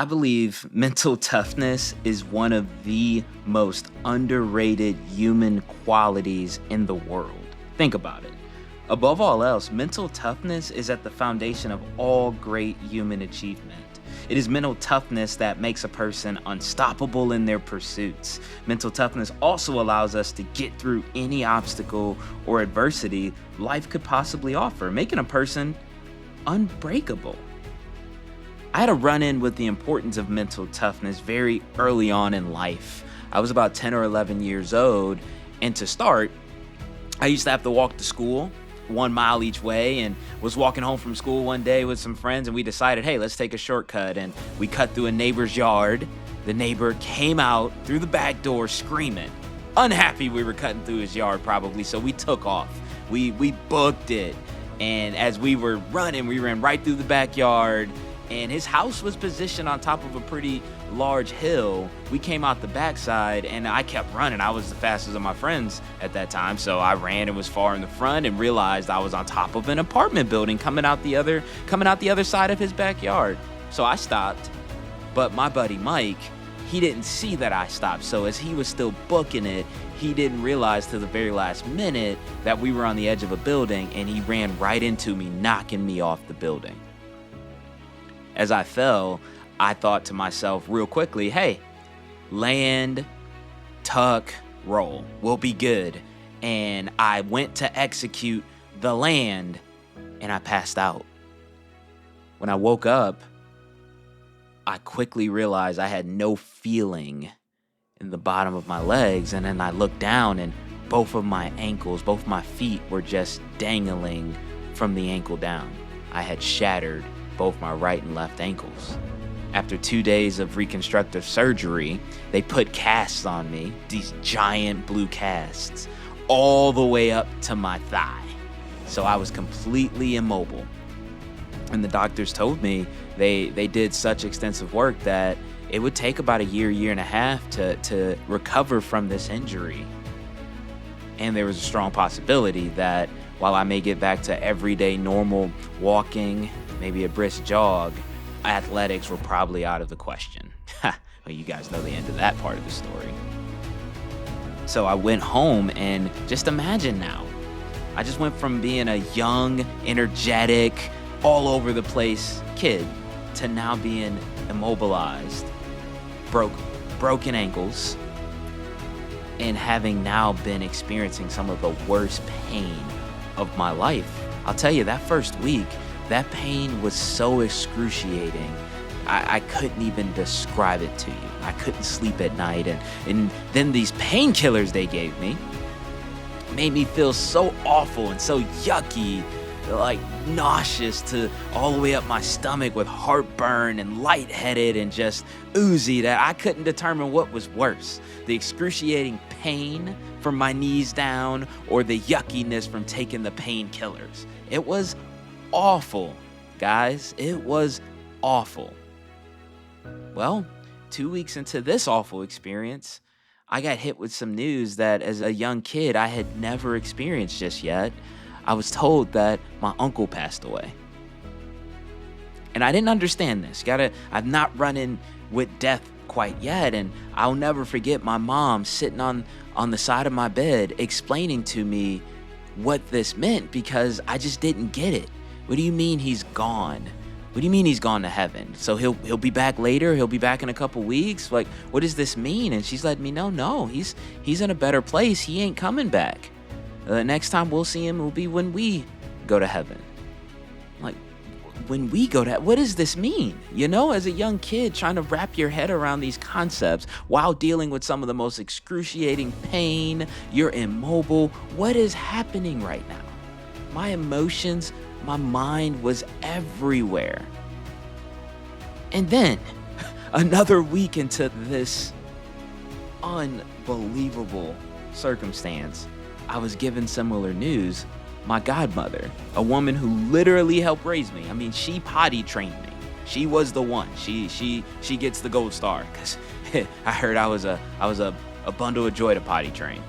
I believe mental toughness is one of the most underrated human qualities in the world. Think about it. Above all else, mental toughness is at the foundation of all great human achievement. It is mental toughness that makes a person unstoppable in their pursuits. Mental toughness also allows us to get through any obstacle or adversity life could possibly offer, making a person unbreakable. I had a run-in with the importance of mental toughness very early on in life. I was about 10 or 11 years old, and to start, I used to have to walk to school 1 mile each way, and was walking home from school one day with some friends, and we decided, hey, let's take a shortcut, and we cut through a neighbor's yard. The neighbor came out through the back door screaming, unhappy we were cutting through his yard probably, so we took off. We booked it, and as we were running, we ran right through the backyard, and his house was positioned on top of a pretty large hill. We came out the backside, and I kept running. I was the fastest of my friends at that time, so I ran and was far in the front and realized I was on top of an apartment building coming out the other side of his backyard. So I stopped, but my buddy Mike, he didn't see that I stopped. So as he was still booking it, he didn't realize till the very last minute that we were on the edge of a building, and he ran right into me, knocking me off the building. As I fell, I thought to myself real quickly, hey, land, tuck, roll, we'll be good. And I went to execute the land, and I passed out. When I woke up, I quickly realized I had no feeling in the bottom of my legs. And then I looked down, and both of my ankles, both my feet were just dangling from the ankle down. I had shattered both my right and left ankles. After 2 days of reconstructive surgery, they put casts on me, these giant blue casts, all the way up to my thigh. So I was completely immobile. And the doctors told me they did such extensive work that it would take about a year and a half to recover from this injury. And there was a strong possibility that while I may get back to everyday normal walking, maybe a brisk jog, athletics were probably out of the question. Well, you guys know the end of that part of the story. So I went home, and just imagine now, I just went from being a young, energetic, all over the place kid to now being immobilized, broken ankles, and having now been experiencing some of the worst pain of my life. I'll tell you, that first week, that pain was so excruciating, I couldn't even describe it to you. I couldn't sleep at night, and then these painkillers they gave me made me feel so awful and so yucky, like nauseous to all the way up my stomach with heartburn and lightheaded and just oozy, that I couldn't determine what was worse, the excruciating pain from my knees down or the yuckiness from taking the painkillers. It was awful, guys. It was awful. Well, 2 weeks into this awful experience, I got hit with some news that as a young kid I had never experienced just yet. I was told that my uncle passed away. And I didn't understand this. I've not run in with death quite yet, and I'll never forget my mom sitting on the side of my bed explaining to me what this meant, because I just didn't get it. What do you mean he's gone? What do you mean he's gone to heaven? So he'll be back later? He'll be back in a couple weeks? Like, what does this mean? And she's letting me know, no, he's in a better place. He ain't coming back. Next time we'll see him will be when we go to heaven. Like, when we go to, what does this mean? You know, as a young kid trying to wrap your head around these concepts while dealing with some of the most excruciating pain, you're immobile. What is happening right now? My emotions, my mind was everywhere. And then, another week into this unbelievable circumstance, I was given similar news. My godmother, a woman who literally helped raise me. I mean, she potty trained me. She was the one. She gets the gold star, because I heard I was a bundle of joy to potty train.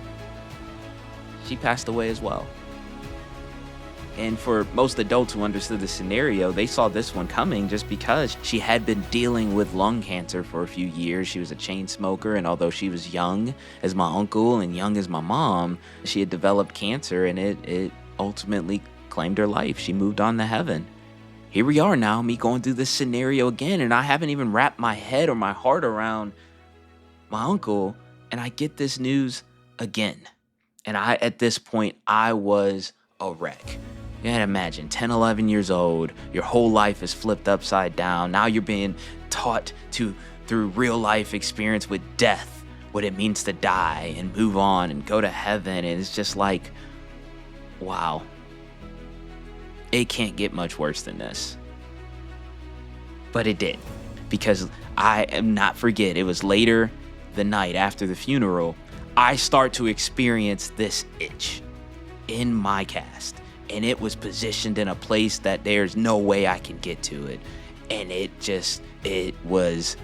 She passed away as well. And for most adults who understood the scenario, they saw this one coming just because she had been dealing with lung cancer for a few years. She was a chain smoker, and although she was young as my uncle and young as my mom, she had developed cancer, and it ultimately claimed her life. She moved on to heaven. Here we are now, me going through this scenario again, and I haven't even wrapped my head or my heart around my uncle, and I get this news again. And at this point, I was a wreck. You can imagine, 10, 11 years old, your whole life is flipped upside down. Now you're being taught through real life experience with death, what it means to die and move on and go to heaven. And it's just like, wow, it can't get much worse than this. But it did, because I am not forget, it was later the night after the funeral, I start to experience this itch in my cast. And it was positioned in a place that there's no way I can get to it. And it was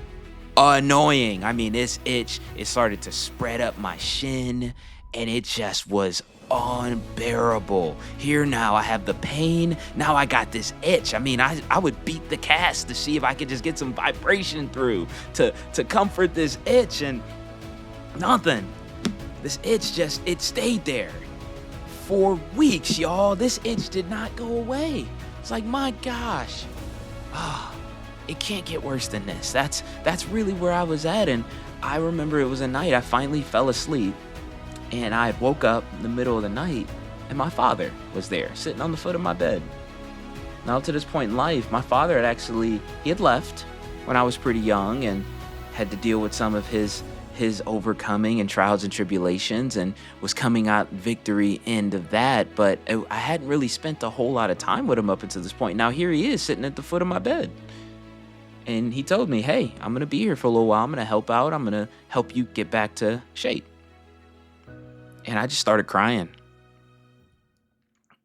annoying. I mean, this itch, it started to spread up my shin, and it just was unbearable. Here now I have the pain. Now I got this itch. I mean, I would beat the cast to see if I could just get some vibration through to comfort this itch, and nothing. This itch it stayed there for weeks, y'all. This itch did not go away. It's like, my gosh, it can't get worse than this. That's really where I was at. And I remember it was a night I finally fell asleep, and I woke up in the middle of the night, and my father was there sitting on the foot of my bed. Now, to this point in life, my father he had left when I was pretty young and had to deal with some of his overcoming and trials and tribulations, and was coming out victory end of that. But I hadn't really spent a whole lot of time with him up until this point. Now here he is sitting at the foot of my bed. And he told me, hey, I'm going to be here for a little while. I'm going to help out. I'm going to help you get back to shape. And I just started crying.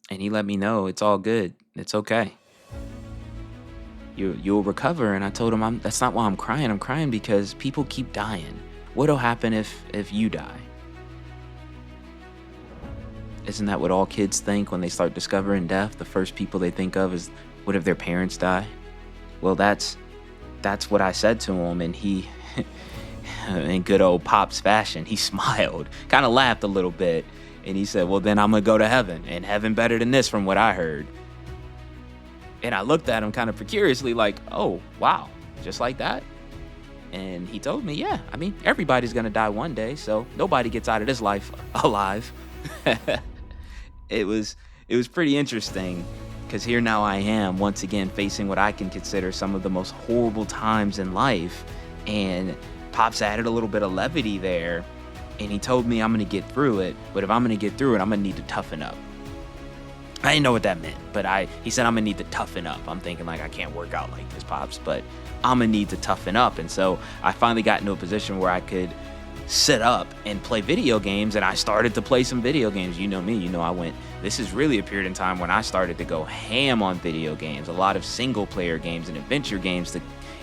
And he let me know, it's all good. It's okay. You'll recover. And I told him, that's not why I'm crying. I'm crying because people keep dying. What'll happen if you die? Isn't that what all kids think when they start discovering death? The first people they think of is, what if their parents die? Well, that's what I said to him, and he, in good old Pop's fashion, he smiled, kind of laughed a little bit, and he said, well, then I'm gonna go to heaven, and heaven better than this from what I heard. And I looked at him kind of curiously, like, oh, wow, just like that? And he told me, yeah, I mean, everybody's going to die one day, so nobody gets out of this life alive. It was pretty interesting, because here now I am, once again, facing what I can consider some of the most horrible times in life. And Pops added a little bit of levity there, and he told me I'm going to get through it, but if I'm going to get through it, I'm going to need to toughen up. I didn't know what that meant, but he said I'm going to need to toughen up. I'm thinking, like, I can't work out like this, Pops, but I'm going to need to toughen up. And so I finally got into a position where I could sit up and play video games, and I started to play some video games. You know me, this is really a period in time when I started to go ham on video games, a lot of single player games and adventure games to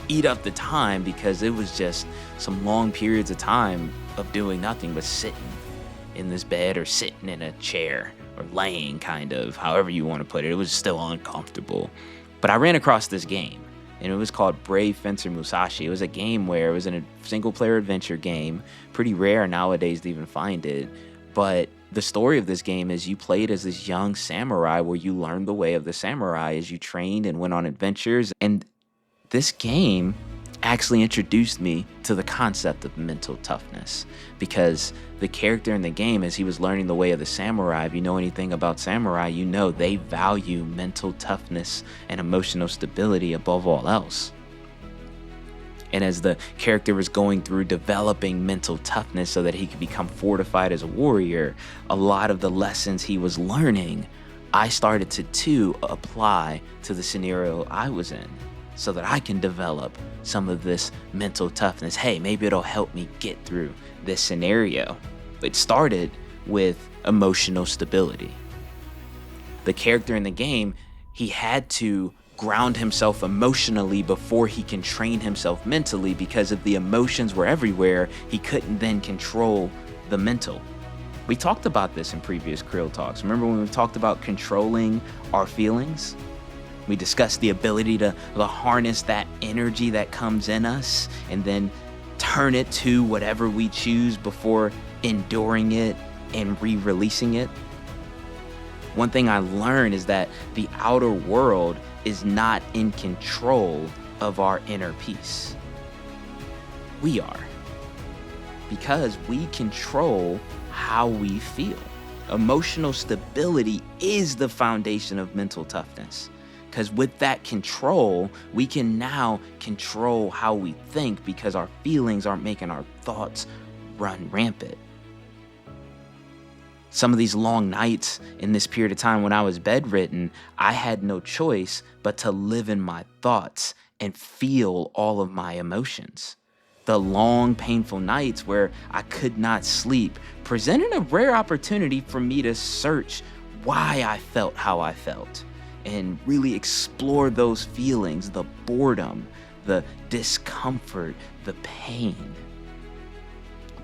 eat up the time, because it was just some long periods of time of doing nothing but sitting in this bed or sitting in a chair or laying, kind of, however you want to put it. It was still uncomfortable. But I ran across this game, and it was called Brave Fencer Musashi. It was a game where it was a single-player adventure game, pretty rare nowadays to even find it. But the story of this game is you played as this young samurai, where you learned the way of the samurai as you trained and went on adventures. And this game actually introduced me to the concept of mental toughness, because the character in the game, as he was learning the way of the samurai, if you know anything about samurai, you know they value mental toughness and emotional stability above all else. And as the character was going through developing mental toughness so that he could become fortified as a warrior, a lot of the lessons he was learning, I started to too apply to the scenario I was in, so that I can develop some of this mental toughness. Hey, maybe it'll help me get through this scenario. It started with emotional stability. The character in the game, he had to ground himself emotionally before he can train himself mentally, because if the emotions were everywhere, he couldn't then control the mental. We talked about this in previous Creel Talks. Remember when we talked about controlling our feelings? We discussed the ability to harness that energy that comes in us and then turn it to whatever we choose before enduring it and re-releasing it. One thing I learned is that the outer world is not in control of our inner peace. We are, because we control how we feel. Emotional stability is the foundation of mental toughness. Because with that control, we can now control how we think because our feelings aren't making our thoughts run rampant. Some of these long nights in this period of time when I was bedridden, I had no choice but to live in my thoughts and feel all of my emotions. The long, painful nights where I could not sleep presented a rare opportunity for me to search why I felt how I felt and really explore those feelings, the boredom, the discomfort, the pain.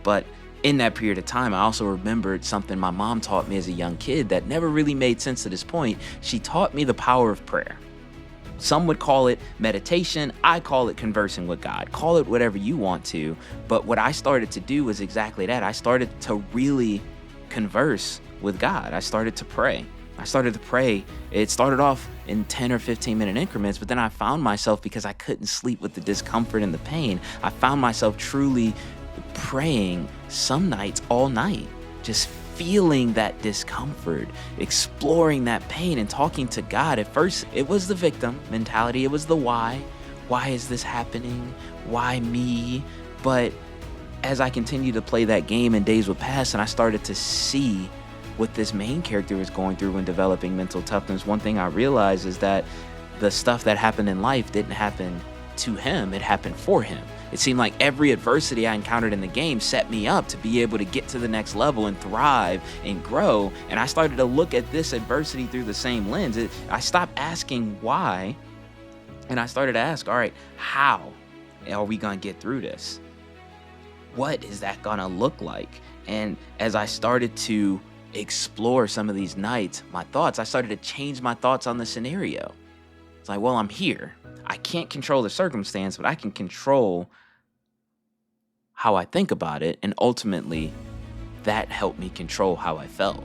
But in that period of time, I also remembered something my mom taught me as a young kid that never really made sense to this point. She taught me the power of prayer. Some would call it meditation. I call it conversing with God. Call it whatever you want to. But what I started to do was exactly that. I started to really converse with God. I started to pray. It started off in 10 or 15 minute increments, but then I found myself, because I couldn't sleep with the discomfort and the pain, I found myself truly praying some nights all night, just feeling that discomfort, exploring that pain and talking to God. At first, it was the victim mentality. It was the why. Why is this happening? Why me? But as I continued to play that game and days would pass and I started to see what this main character was going through when developing mental toughness, one thing I realized is that the stuff that happened in life didn't happen to him, it happened for him. It seemed like every adversity I encountered in the game set me up to be able to get to the next level and thrive and grow. And I started to look at this adversity through the same lens. I stopped asking why, and I started to ask, all right, how are we gonna get through this? What is that gonna look like? And as I started to explore some of these nights, I started to change my thoughts on the scenario. It's like, well, I'm here. I can't control the circumstance, but I can control how I think about it. And ultimately, that helped me control how I felt.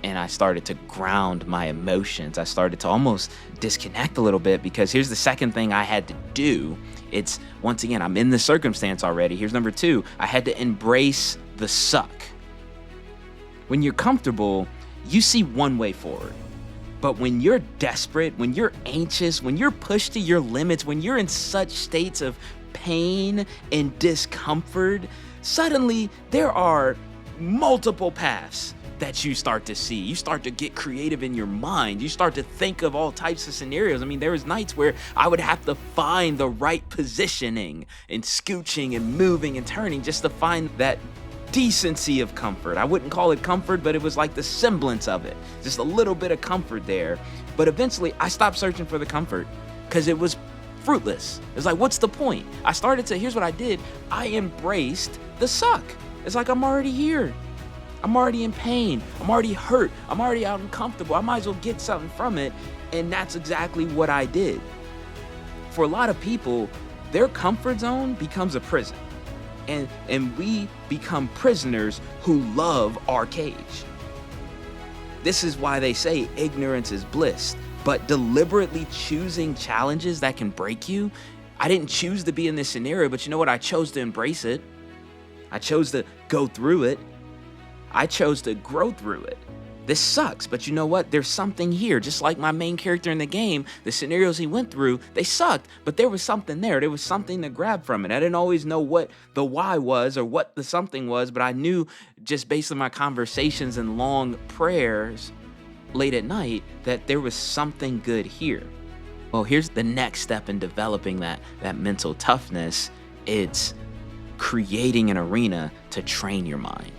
And I started to ground my emotions. I started to almost disconnect a little bit, because here's the second thing I had to do. It's, once again, I'm in the circumstance already. Here's number two. I had to embrace the suck. When you're comfortable, you see one way forward. But when you're desperate, when you're anxious, when you're pushed to your limits, when you're in such states of pain and discomfort, suddenly there are multiple paths that you start to see. You start to get creative in your mind. You start to think of all types of scenarios. I mean, there was nights where I would have to find the right positioning and scooching and moving and turning just to find that decency of comfort. I wouldn't call it comfort, but it was like the semblance of it. Just a little bit of comfort there. But eventually I stopped searching for the comfort because it was fruitless. It's like, what's the point? Here's what I did. I embraced the suck. It's like, I'm already here. I'm already in pain. I'm already hurt. I'm already uncomfortable. I might as well get something from it. And that's exactly what I did. For a lot of people, their comfort zone becomes a prison. And we become prisoners who love our cage. This is why they say ignorance is bliss. But deliberately choosing challenges that can break you, I didn't choose to be in this scenario, but you know what? I chose to embrace it. I chose to go through it. I chose to grow through it. This sucks, but you know what? There's something here. Just like my main character in the game, the scenarios he went through, they sucked, but there was something there. There was something to grab from it. I didn't always know what the why was or what the something was, but I knew just based on my conversations and long prayers late at night that there was something good here. Well, here's the next step in developing that mental toughness. It's creating an arena to train your mind.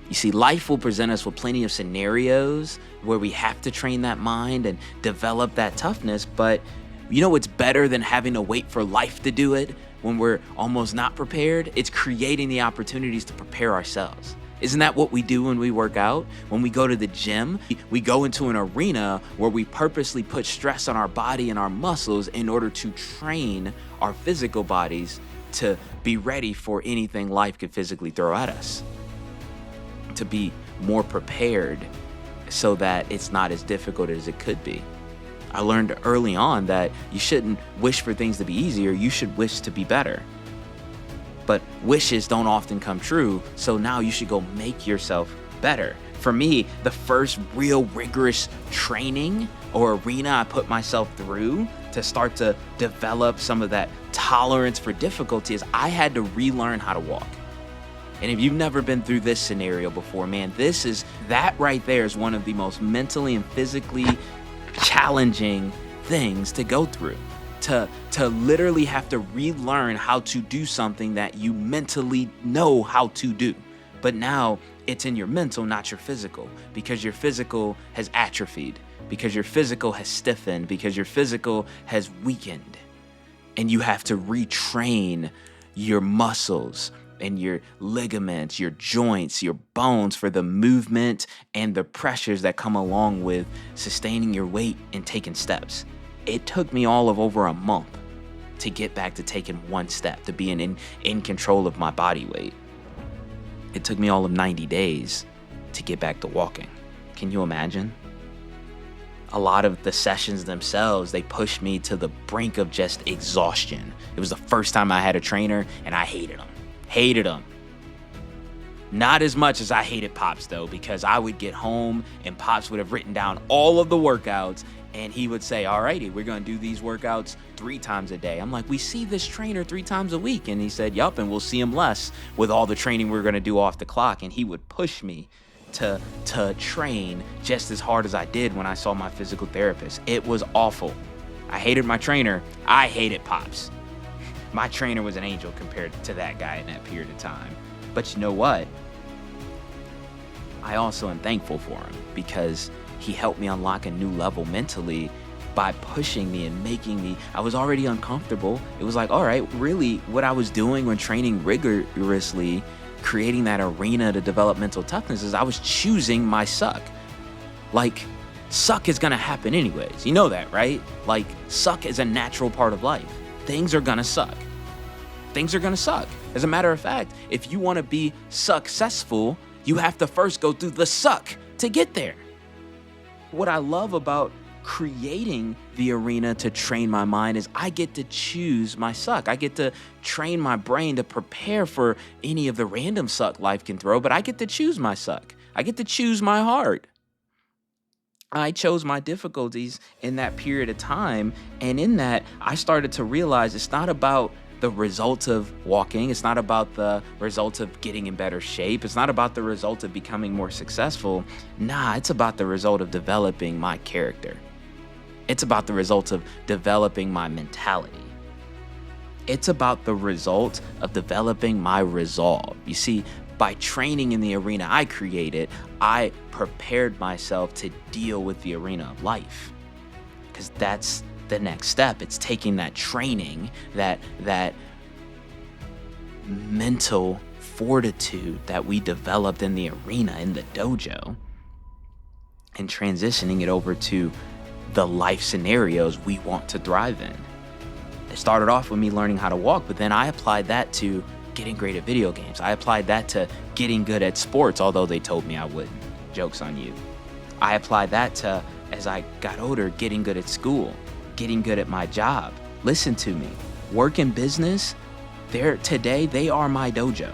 You see, life will present us with plenty of scenarios where we have to train that mind and develop that toughness. But you know what's better than having to wait for life to do it when we're almost not prepared? It's creating the opportunities to prepare ourselves. Isn't that what we do when we work out? When we go to the gym, we go into an arena where we purposely put stress on our body and our muscles in order to train our physical bodies to be ready for anything life could physically throw at us, to be more prepared so that it's not as difficult as it could be. I learned early on that you shouldn't wish for things to be easier, you should wish to be better. But wishes don't often come true, so now you should go make yourself better. For me, the first real rigorous training or arena I put myself through to start to develop some of that tolerance for difficulty is I had to relearn how to walk. And if you've never been through this scenario before, man, that right there is one of the most mentally and physically challenging things to go through. To literally have to relearn how to do something that you mentally know how to do. But now it's in your mental, not your physical, because your physical has atrophied, because your physical has stiffened, because your physical has weakened. And you have to retrain your muscles and your ligaments, your joints, your bones for the movement and the pressures that come along with sustaining your weight and taking steps. It took me all of over a month to get back to taking one step, to being in control of my body weight. It took me all of 90 days to get back to walking. Can you imagine? A lot of the sessions themselves, they pushed me to the brink of just exhaustion. It was the first time I had a trainer, and I hated him. Hated him. Not as much as I hated Pops, though, because I would get home and Pops would have written down all of the workouts, and he would say, all righty, we're going to do these workouts 3 times a day. I'm like, we see this trainer 3 times a week. And he said, yup, and we'll see him less with all the training we're going to do off the clock. And he would push me to train just as hard as I did when I saw my physical therapist. It was awful. I hated my trainer. I hated Pops. My trainer was an angel compared to that guy in that period of time. But you know what? I also am thankful for him because he helped me unlock a new level mentally by pushing me and making me, I was already uncomfortable. It was like, all right, really what I was doing when training rigorously, creating that arena to develop mental toughness is I was choosing my suck. Like, suck is gonna happen anyways. You know that, right? Like, suck is a natural part of life. Things are gonna suck. Things are gonna suck. As a matter of fact, if you wanna be successful, you have to first go through the suck to get there. What I love about creating the arena to train my mind is I get to choose my suck. I get to train my brain to prepare for any of the random suck life can throw, but I get to choose my suck. I get to choose my heart. I chose my difficulties in that period of time, and in that, I started to realize it's not about the result of walking. It's not about the result of getting in better shape. It's not about the result of becoming more successful. Nah, it's about the result of developing my character. It's about the result of developing my mentality. It's about the result of developing my resolve. You see, by training in the arena I created, I prepared myself to deal with the arena of life. Because that's the next step. It's taking that training, that mental fortitude that we developed in the arena, in the dojo, and transitioning it over to the life scenarios we want to thrive in. It started off with me learning how to walk, but then I applied that to getting great at video games. I applied that to getting good at sports, although they told me I wouldn't. Joke's on you. I applied that to, as I got older, getting good at school, getting good at my job. Listen to me. Work and business, today they are my dojo.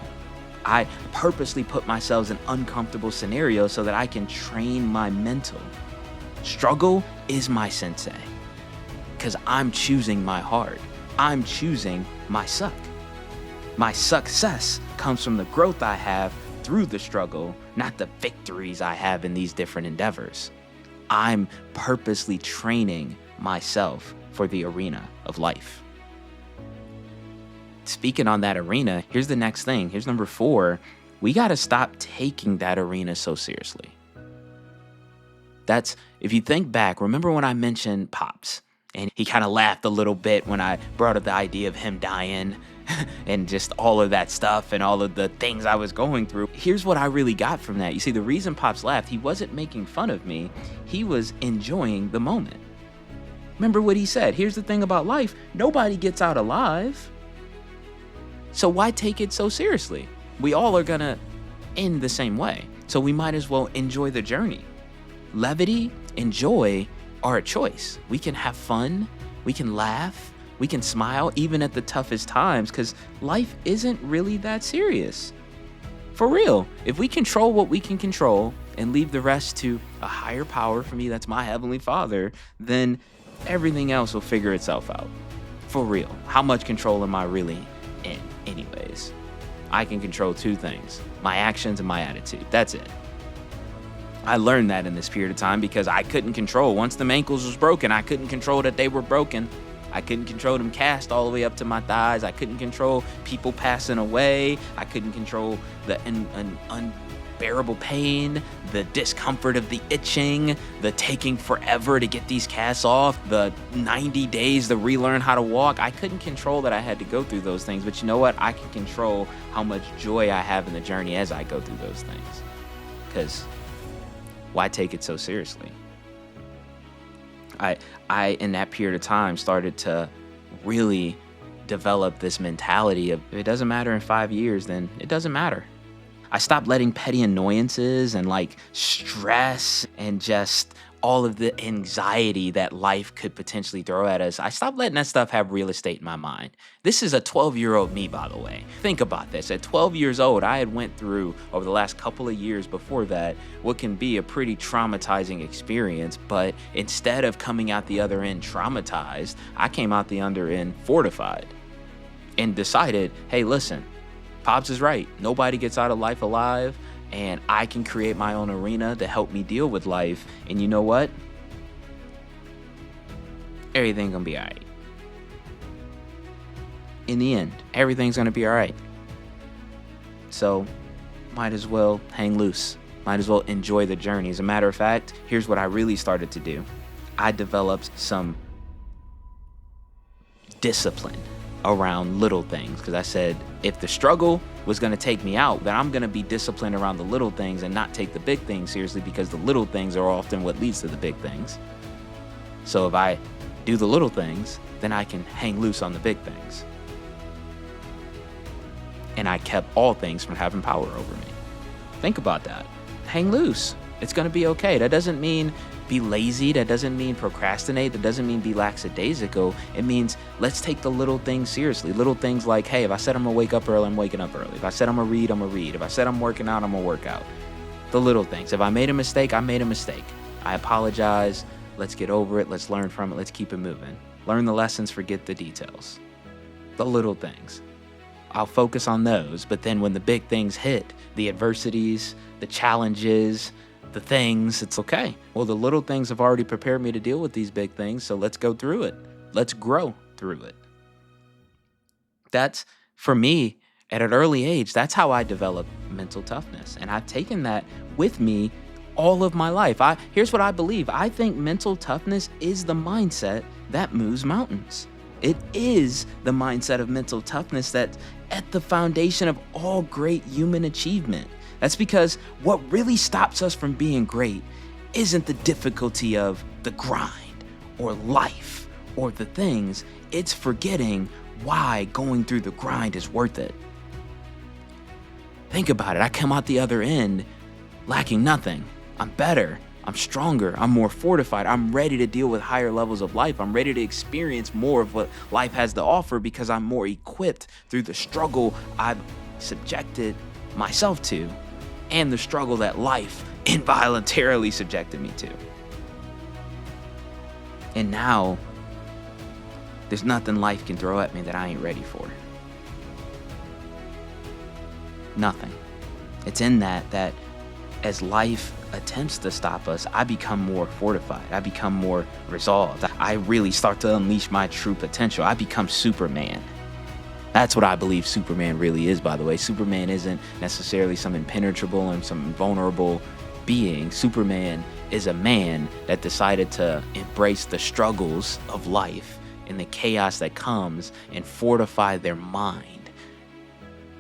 I purposely put myself in uncomfortable scenarios so that I can train my mental. Struggle is my sensei, because I'm choosing my heart. I'm choosing my suck. My success comes from the growth I have through the struggle, not the victories I have in these different endeavors. I'm purposely training myself for the arena of life. Speaking on that arena, here's the next thing. Here's number 4. We got to stop taking that arena so seriously. If you think back, remember when I mentioned Pops and he kind of laughed a little bit when I brought up the idea of him dying and just all of that stuff and all of the things I was going through. Here's what I really got from that. You see, the reason Pops laughed, he wasn't making fun of me. He was enjoying the moment. Remember what he said? Here's the thing about life. Nobody gets out alive. So why take it so seriously? We all are gonna end the same way. So we might as well enjoy the journey. Levity and joy are a choice. We can have fun, we can laugh, we can smile even at the toughest times, because life isn't really that serious. For real, if we control what we can control and leave the rest to a higher power, for me that's my Heavenly Father, then everything else will figure itself out. For real, how much control am I really in anyways? I can control two things: my actions and my attitude. That's it. I learned that in this period of time because I couldn't control. Once the ankles was broken, I couldn't control that they were broken. I couldn't control them cast all the way up to my thighs. I couldn't control people passing away. I couldn't control the unbearable pain, the discomfort of the itching, the taking forever to get these casts off, the 90 days to relearn how to walk. I couldn't control that I had to go through those things. But you know what? I can control how much joy I have in the journey as I go through those things. Because why take it so seriously? I in that period of time started to really develop this mentality of, if it doesn't matter in 5 years, then it doesn't matter. I stopped letting petty annoyances and like stress and just all of the anxiety that life could potentially throw at us. I stopped letting that stuff have real estate in my mind. This is a 12-year-old me, by the way. Think about this. At 12 years old, I had went through, over the last couple of years before that, what can be a pretty traumatizing experience. But instead of coming out the other end traumatized, I came out the other end fortified and decided, hey, listen, Pops is right. Nobody gets out of life alive. And I can create my own arena to help me deal with life. And you know what? Everything's gonna be all right. In the end, everything's gonna be all right. So, might as well hang loose. Might as well enjoy the journey. As a matter of fact, here's what I really started to do. I developed some discipline around little things, because I said, if the struggle was going to take me out, then I'm going to be disciplined around the little things and not take the big things seriously, because the little things are often what leads to the big things. So if I do the little things, then I can hang loose on the big things. And I kept all things from having power over me. Think about that. Hang loose. It's going to be okay. That doesn't mean be lazy. That doesn't mean procrastinate. That doesn't mean be lackadaisical. It means let's take the little things seriously. Little things like, hey, if I said I'm gonna wake up early, I'm waking up early. If I said I'm gonna read, I'm gonna read. If I said I'm working out, I'm gonna work out. The little things. If I made a mistake, I made a mistake. I apologize. Let's get over it. Let's learn from it. Let's keep it moving. Learn the lessons, forget the details. The little things. I'll focus on those, but then when the big things hit, the adversities, the challenges, the things, it's okay. Well, the little things have already prepared me to deal with these big things, so let's go through it. Let's grow through it. That's, for me, at an early age, that's how I developed mental toughness. And I've taken that with me all of my life. Here's what I believe. I think mental toughness is the mindset that moves mountains. It is the mindset of mental toughness that's at the foundation of all great human achievement. That's because what really stops us from being great isn't the difficulty of the grind or life or the things. It's forgetting why going through the grind is worth it. Think about it. I come out the other end lacking nothing. I'm better. I'm stronger. I'm more fortified. I'm ready to deal with higher levels of life. I'm ready to experience more of what life has to offer because I'm more equipped through the struggle I've subjected myself to and the struggle that life involuntarily subjected me to. And now, there's nothing life can throw at me that I ain't ready for. Nothing. It's in that as life attempts to stop us, I become more fortified. I become more resolved. I really start to unleash my true potential. I become Superman. That's what I believe Superman really is, by the way. Superman isn't necessarily some impenetrable and some invulnerable being. Superman is a man that decided to embrace the struggles of life and the chaos that comes and fortify their mind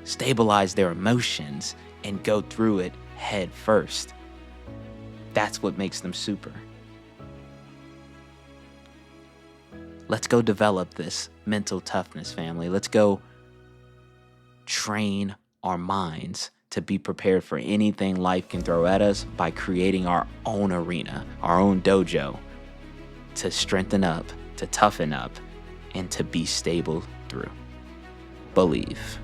stabilize their emotions, and go through it head first. That's what makes them super. Let's go develop this mental toughness, family. Let's go train our minds to be prepared for anything life can throw at us by creating our own arena, our own dojo, to strengthen up, to toughen up, and to be stable through. Believe.